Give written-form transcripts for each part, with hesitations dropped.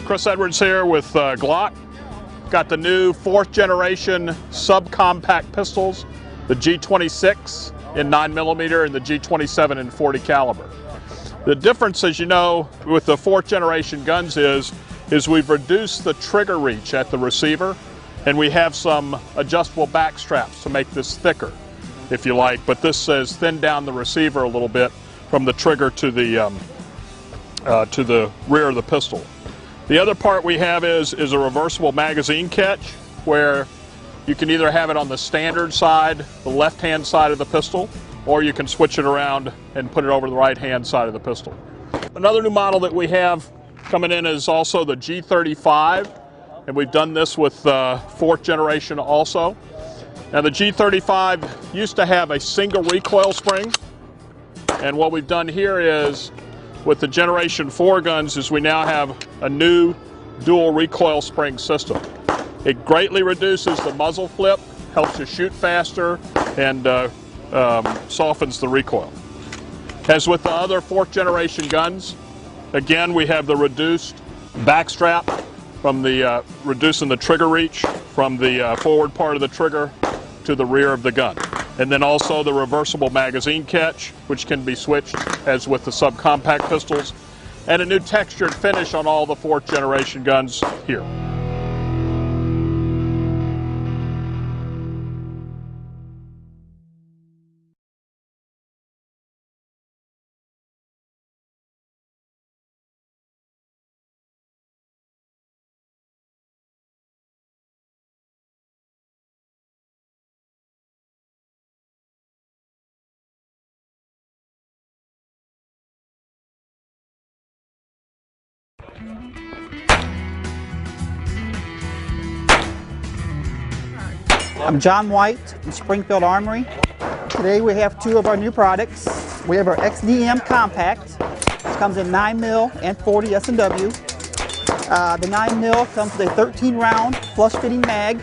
Chris Edwards here with Glock. Got the new 4th generation subcompact pistols, the G26 in 9mm and the G27 in 40 caliber. The difference, as you know, with the 4th generation guns is we've reduced the trigger reach at the receiver, and we have some adjustable back straps to make this thicker, if you like, but this has thinned down the receiver a little bit from the trigger to the rear of the pistol. The other part we have is a reversible magazine catch, where you can either have it on the standard side, the left-hand side of the pistol, or you can switch it around and put it over the right-hand side of the pistol. Another new model that we have coming in is also the G35, and we've done this with 4th generation also. Now the G35 used to have a single recoil spring, and what we've done here is, with the Generation 4 guns, is we now have a new dual recoil spring system. It greatly reduces the muzzle flip, helps you shoot faster, and softens the recoil. As with the other 4th generation guns, again, we have the reduced back strap from the reducing the trigger reach from the forward part of the trigger to the rear of the gun. And then also the reversible magazine catch, which can be switched as with the subcompact pistols, and a new textured finish on all the 4th generation guns here. I'm John White in Springfield Armory. Today we have 2 of our new products. We have our XDM Compact, which comes in 9mm and 40 S&W. The 9mm comes with a 13-round flush-fitting mag,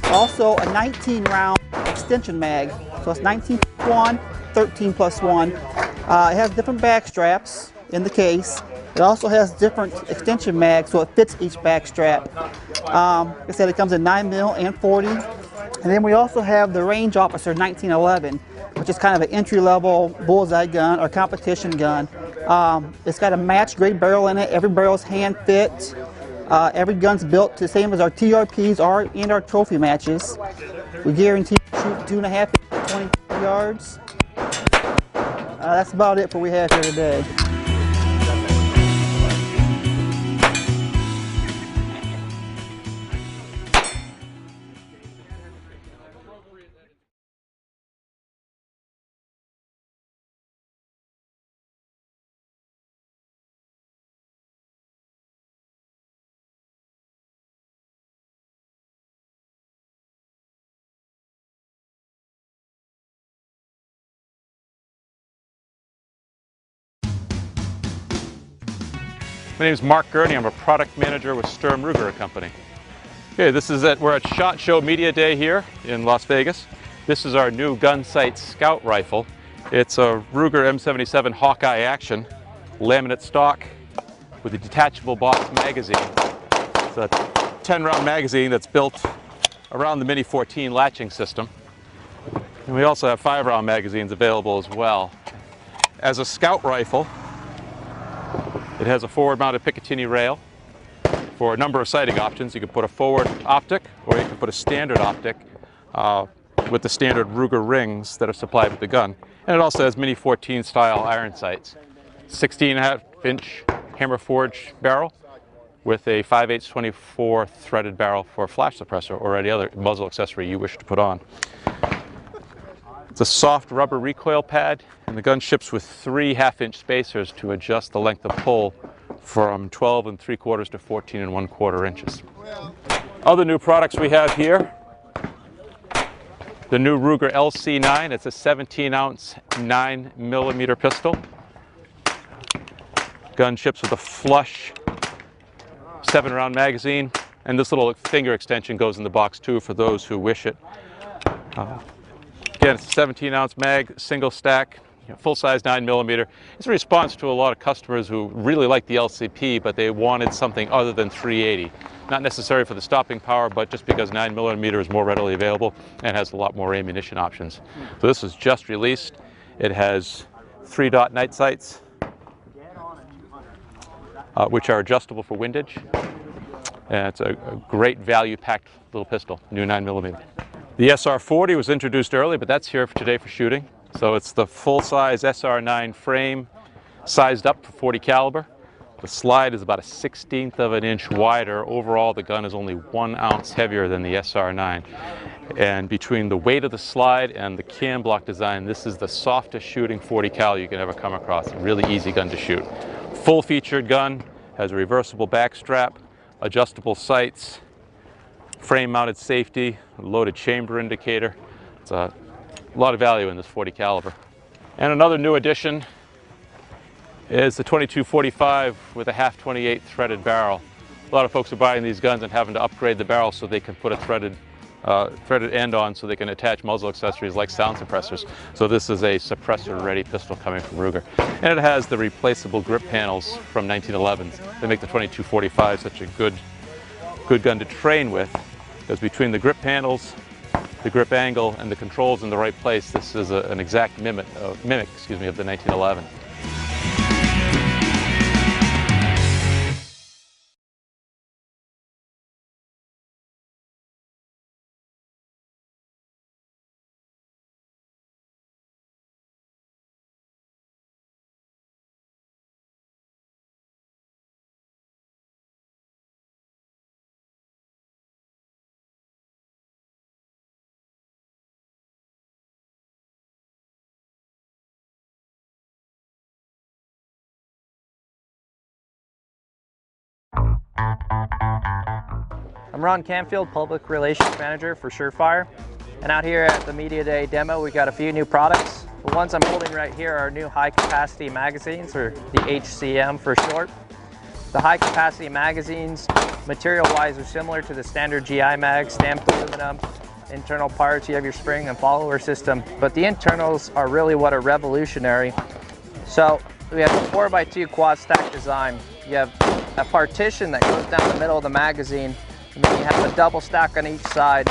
also a 19-round extension mag. So it's 19 plus 1, 13 plus 1. It has different back straps in the case. It also has different extension mags, so it fits each back strap. Like I said, it comes in 9mm and 40. And then we also have the Range Officer 1911, which is kind of an entry-level bullseye gun or competition gun. It's got a match grade barrel in it. Every barrel is hand fit. Every gun's built the same as our TRPs and our trophy matches. We guarantee to shoot 2.5 to 20 yards. That's about it for what we have here today. My name is Mark Gurney. I'm a product manager with Sturm Ruger Company. Okay, we're at SHOT Show Media Day here in Las Vegas. This is our new gun sight scout rifle. It's a Ruger M77 Hawkeye Action, laminate stock with a detachable box magazine. It's a 10-round magazine that's built around the Mini 14 latching system. And we also have 5-round magazines available as well. As a scout rifle, it has a forward-mounted Picatinny rail for a number of sighting options. You can put a forward optic, or you can put a standard optic with the standard Ruger rings that are supplied with the gun. And it also has Mini 14 style iron sights. 16.5-inch hammer forged barrel with a 5/8 24 threaded barrel for a flash suppressor or any other muzzle accessory you wish to put on. It's a soft rubber recoil pad, and the gun ships with 3 1/2-inch spacers to adjust the length of pull from 12 3/4 to 14 1/4 inches. Other new products we have here, the new Ruger LC9. It's a 17-ounce 9mm pistol. Gun ships with a flush 7-round magazine, and this little finger extension goes in the box too for those who wish it. Again, it's a 17-ounce mag, single stack, full-size 9mm. It's a response to a lot of customers who really like the LCP, but they wanted something other than 380. Not necessarily for the stopping power, but just because 9mm is more readily available and has a lot more ammunition options. So this is just released. It has 3-dot night sights, which are adjustable for windage. And it's a great value-packed little pistol, new 9mm. The SR40 was introduced early, but that's here today for shooting. So it's the full-size SR9 frame, sized up for 40 caliber. The slide is about a 1/16 of an inch wider. Overall, the gun is only 1 ounce heavier than the SR9. And between the weight of the slide and the cam block design, this is the softest shooting 40 cal you can ever come across. A really easy gun to shoot. Full-featured gun, has a reversible back strap, adjustable sights, frame-mounted safety, loaded chamber indicator. It's a lot of value in this 40 caliber. And another new addition is the 2245 with a half 28 threaded barrel. A lot of folks are buying these guns and having to upgrade the barrel so they can put a threaded end on so they can attach muzzle accessories like sound suppressors. So this is a suppressor-ready pistol coming from Ruger. And it has the replaceable grip panels from 1911s that make the 2245 such a good gun to train with, because between the grip panels, the grip angle, and the controls in the right place, this is an exact mimic of the 1911. I'm Ron Canfield, Public Relations Manager for Surefire. And out here at the Media Day demo, we got a few new products. The ones I'm holding right here are new high capacity magazines, or the HCM for short. The high capacity magazines, material-wise, are similar to the standard GI mag, stamped aluminum. Internal parts, you have your spring and follower system, but the internals are really what are revolutionary. So we have a 4x2 quad stack design. You have a partition that goes down the middle of the magazine, and then you have a double stack on each side.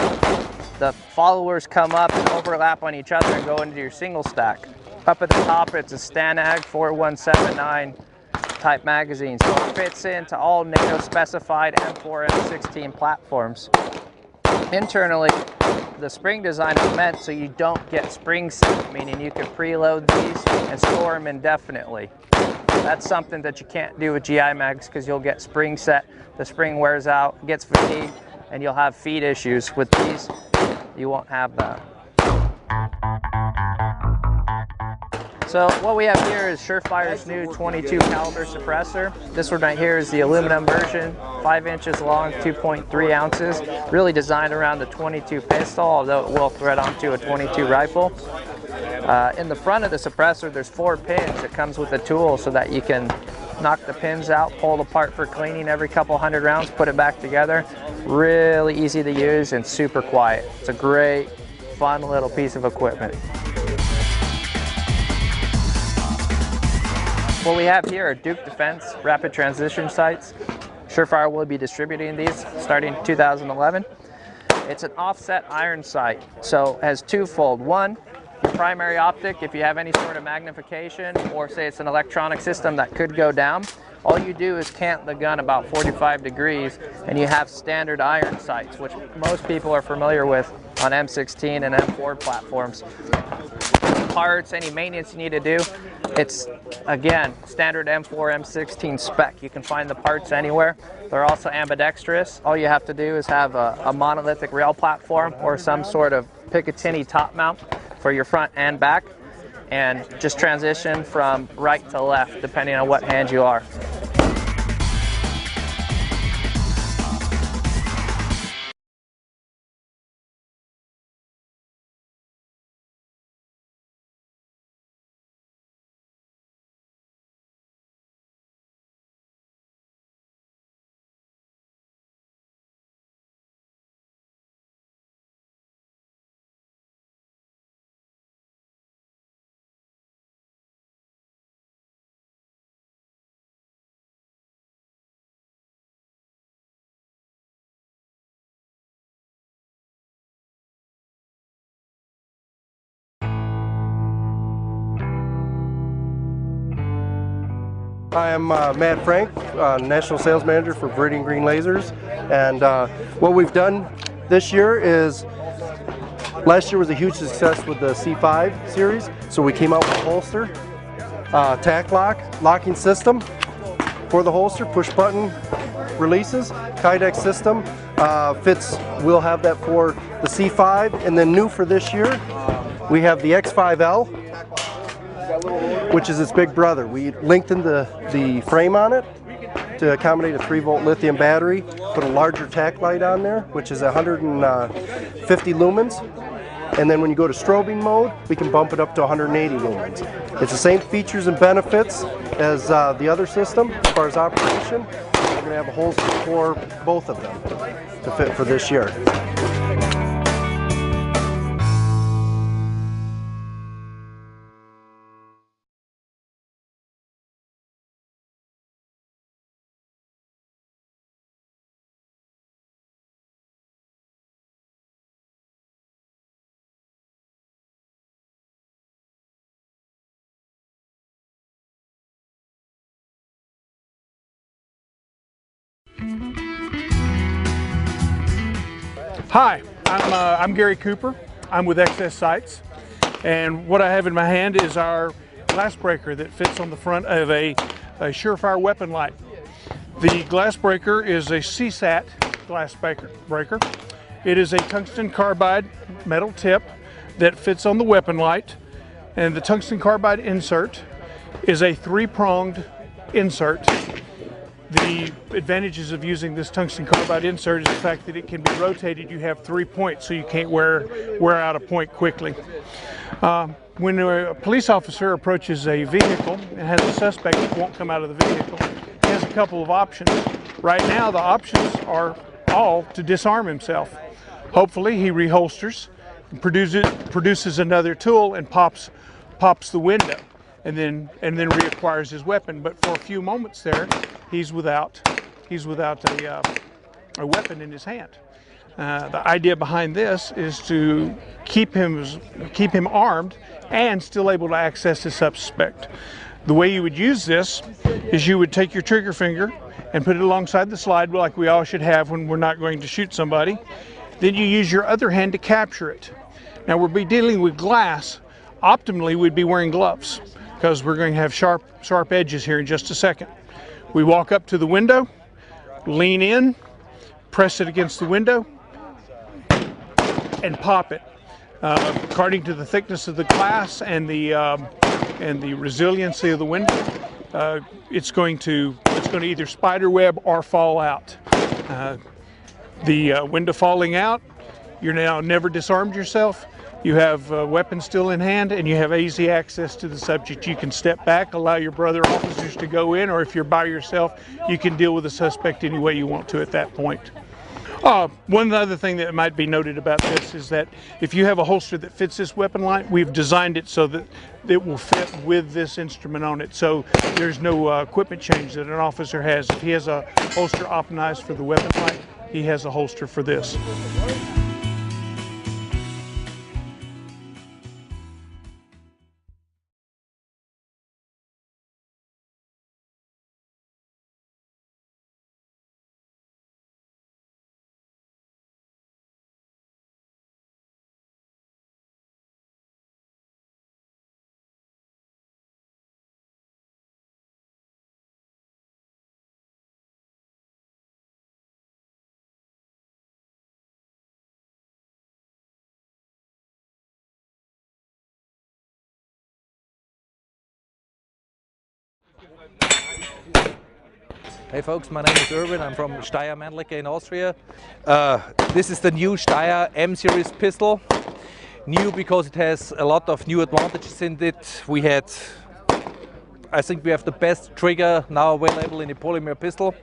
The followers come up and overlap on each other and go into your single stack. Up at the top, it's a Stanag 4179 type magazine, so it fits into all NATO specified M4 and M16 platforms. Internally, the spring design is meant so you don't get spring set, meaning you can preload these and store them indefinitely. That's something that you can't do with GI mags because you'll get spring set, the spring wears out, gets fatigued, and you'll have feed issues. With these, you won't have that. So what we have here is Surefire's new 22 caliber suppressor. This one right here is the aluminum version, 5 inches long, 2.3 ounces, really designed around the 22 pistol, although it will thread onto a 22 rifle. In the front of the suppressor, there's 4 pins. It comes with a tool so that you can knock the pins out, pull it apart for cleaning every couple hundred rounds, put it back together. Really easy to use and super quiet. It's a great, fun little piece of equipment. What we have here are Duke Defense rapid transition sights. Surefire will be distributing these starting 2011. It's an offset iron sight, so it has twofold. One, your primary optic, if you have any sort of magnification, or say it's an electronic system that could go down, all you do is cant the gun about 45 degrees and you have standard iron sights, which most people are familiar with on M16 and M4 platforms. Parts, any maintenance you need to do, it's again standard M4, M16 spec. You can find the parts anywhere. They're also ambidextrous. All you have to do is have a monolithic rail platform or some sort of Picatinny top mount for your front and back, and just transition from right to left depending on what hand you are. I am Matt Frank, National Sales Manager for Viridian Green Lasers, and what we've done this year is, last year was a huge success with the C5 series, so we came out with a holster, tack lock, locking system for the holster, push button releases, Kydex system, fits, we'll have that for the C5, and then new for this year, we have the X5L, which is its big brother. We lengthened the frame on it to accommodate a 3-volt lithium battery, put a larger tack light on there, which is 150 lumens. And then when you go to strobing mode, we can bump it up to 180 lumens. It's the same features and benefits as the other system as far as operation. We're going to have a holster for both of them to fit for this year. Hi, I'm Gary Cooper. I'm with XS Sights, and what I have in my hand is our glass breaker that fits on the front of a Surefire weapon light. The glass breaker is a CSAT glass breaker. It is a tungsten carbide metal tip that fits on the weapon light, and the tungsten carbide insert is a 3-pronged insert. The advantages of using this tungsten carbide insert is the fact that it can be rotated. You have 3 points, so you can't wear out a point quickly. When a police officer approaches a vehicle and has a suspect that won't come out of the vehicle, he has a couple of options. Right now, the options are all to disarm himself. Hopefully, he reholsters, produces another tool, and pops the window, and then reacquires his weapon. But for a few moments there, he's without a weapon in his hand. The idea behind this is to keep him armed and still able to access the suspect. The way you would use this is you would take your trigger finger and put it alongside the slide, like we all should have when we're not going to shoot somebody. Then you use your other hand to capture it. Now we'll be dealing with glass. Optimally, we'd be wearing gloves because we're going to have sharp edges here in just a second. We walk up to the window, lean in, press it against the window, and pop it. According to the thickness of the glass and the resiliency of the window, it's going to either spider web or fall out. The window falling out, you're now never disarmed yourself. You have weapons still in hand, and you have easy access to the subject. You can step back, allow your brother officers to go in, or if you're by yourself, you can deal with the suspect any way you want to at that point. One other thing that might be noted about this is that if you have a holster that fits this weapon light, we've designed it so that it will fit with this instrument on it. So there's no equipment change that an officer has. If he has a holster optimized for the weapon light, he has a holster for this. Hey folks, my name is Erwin. I'm from Steyr-Mannlicke in Austria. This is the new Steyr M-Series pistol. New because it has a lot of new advantages in it. I think we have the best trigger now available in a polymer pistol.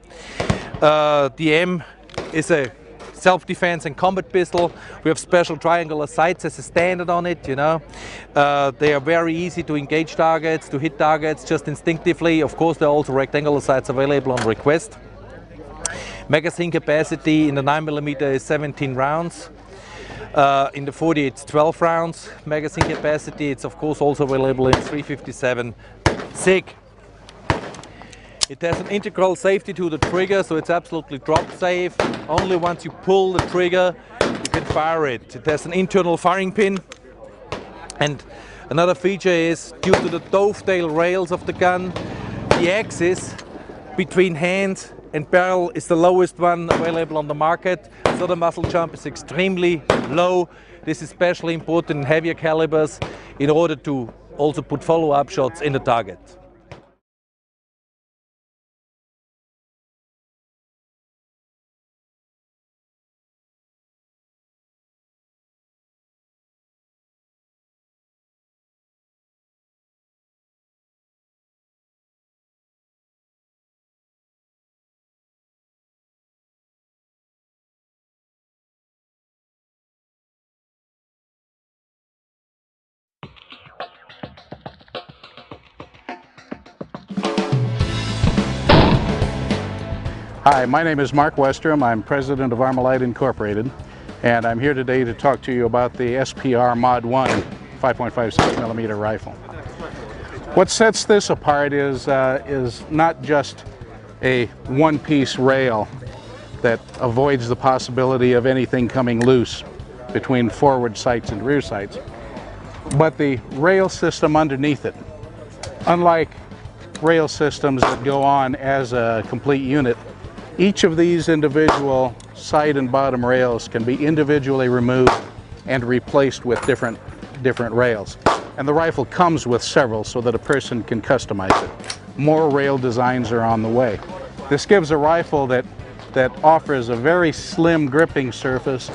The M is a self-defense and combat pistol. We have special triangular sights as a standard on it, you know. They are very easy to engage targets, to hit targets just instinctively. Of course, there are also rectangular sights available on request. Magazine capacity in the 9mm is 17 rounds. In the 40 it's 12 rounds. Magazine capacity, it's of course also available in 357 SIG. It has an integral safety to the trigger, so it's absolutely drop safe. Only once you pull the trigger, you can fire it. It has an internal firing pin. And another feature is, due to the dovetail rails of the gun, the axis between hand and barrel is the lowest one available on the market, so the muzzle jump is extremely low. This is especially important in heavier calibers in order to also put follow-up shots in the target. Hi, my name is Mark Westrom. I'm president of Armalite Incorporated, and I'm here today to talk to you about the SPR Mod 1 5.56mm rifle. What sets this apart is not just a one-piece rail that avoids the possibility of anything coming loose between forward sights and rear sights, but the rail system underneath it. Unlike rail systems that go on as a complete unit, each of these individual side and bottom rails can be individually removed and replaced with different rails. And the rifle comes with several so that a person can customize it. More rail designs are on the way. This gives a rifle that offers a very slim gripping surface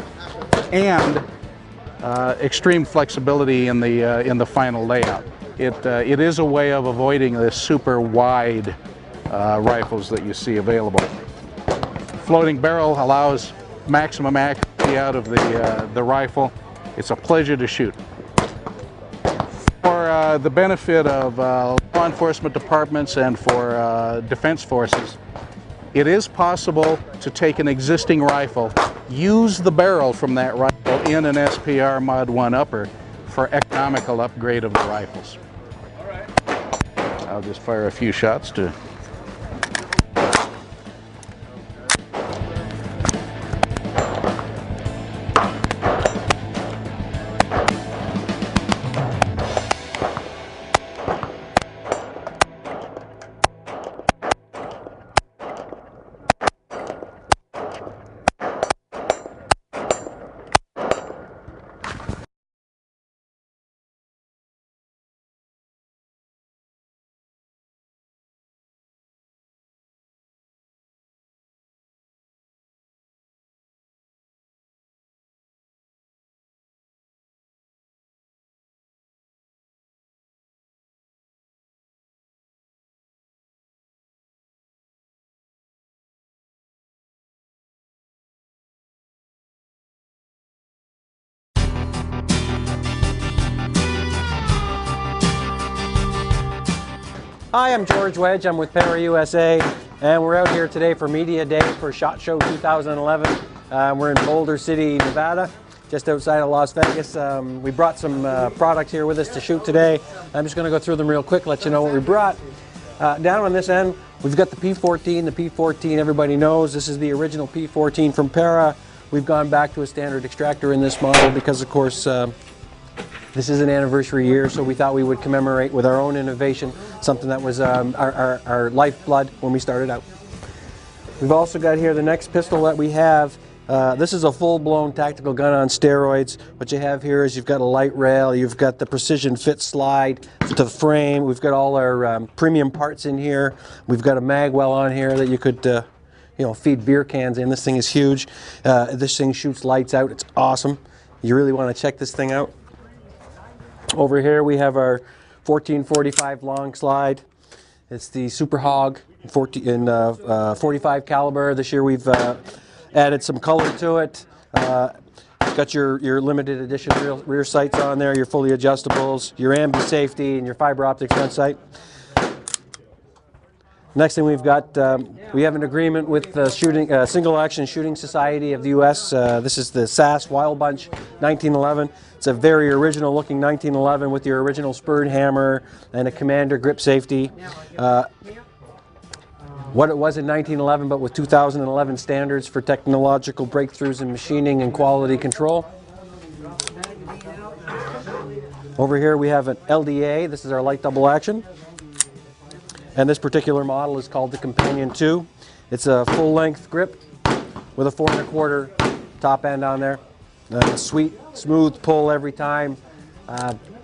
and extreme flexibility in the final layout. It is a way of avoiding the super wide rifles that you see available. Floating barrel allows maximum accuracy out of the rifle. It's a pleasure to shoot. For the benefit of law enforcement departments and for defense forces, it is possible to take an existing rifle, use the barrel from that rifle in an SPR Mod 1 upper for economical upgrade of the rifles. I'll just fire a few shots to Hi, I'm George Wedge. I'm with Para USA, and we're out here today for Media Day for SHOT Show 2011. We're in Boulder City, Nevada, just outside of Las Vegas. We brought some products here with us to shoot today. I'm just going to go through them real quick, let you know what we brought. Down on this end, we've got the P14. The P14, everybody knows, this is the original P14 from Para. We've gone back to a standard extractor in this model because, of course, this is an anniversary year, so we thought we would commemorate with our own innovation, something that was our lifeblood when we started out. We've also got here the next pistol that we have. This is a full-blown tactical gun on steroids. What you have here is you've got a light rail, you've got the precision fit slide to the frame, we've got all our premium parts in here, we've got a mag well on here that you could feed beer cans in. This thing is huge. This thing shoots lights out. It's awesome. You really want to check this thing out. Over here we have our 1445 long slide. It's the Super Hog in 45 caliber. This year we've added some color to it. Got your limited edition rear sights on there, your fully adjustables, your ambi safety, and your fiber optic front sight. Next thing we've got, we have an agreement with the Single Action Shooting Society of the U.S. This is the SAS Wild Bunch 1911. It's a very original looking 1911 with your original spurred hammer and a commander grip safety. what it was in 1911, but with 2011 standards for technological breakthroughs in machining and quality control. Over here we have an LDA. This is our light double action. And this particular model is called the Companion 2. It's a full-length grip with a 4 1/4 top end on there. Sweet, smooth pull every time.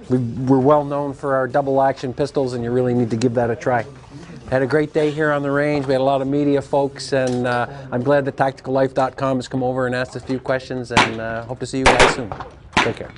We're well known for our double action pistols, and you really need to give that a try. Had a great day here on the range. We had a lot of media folks, and I'm glad that TacticalLife.com has come over and asked a few questions, and hope to see you guys soon. Take care.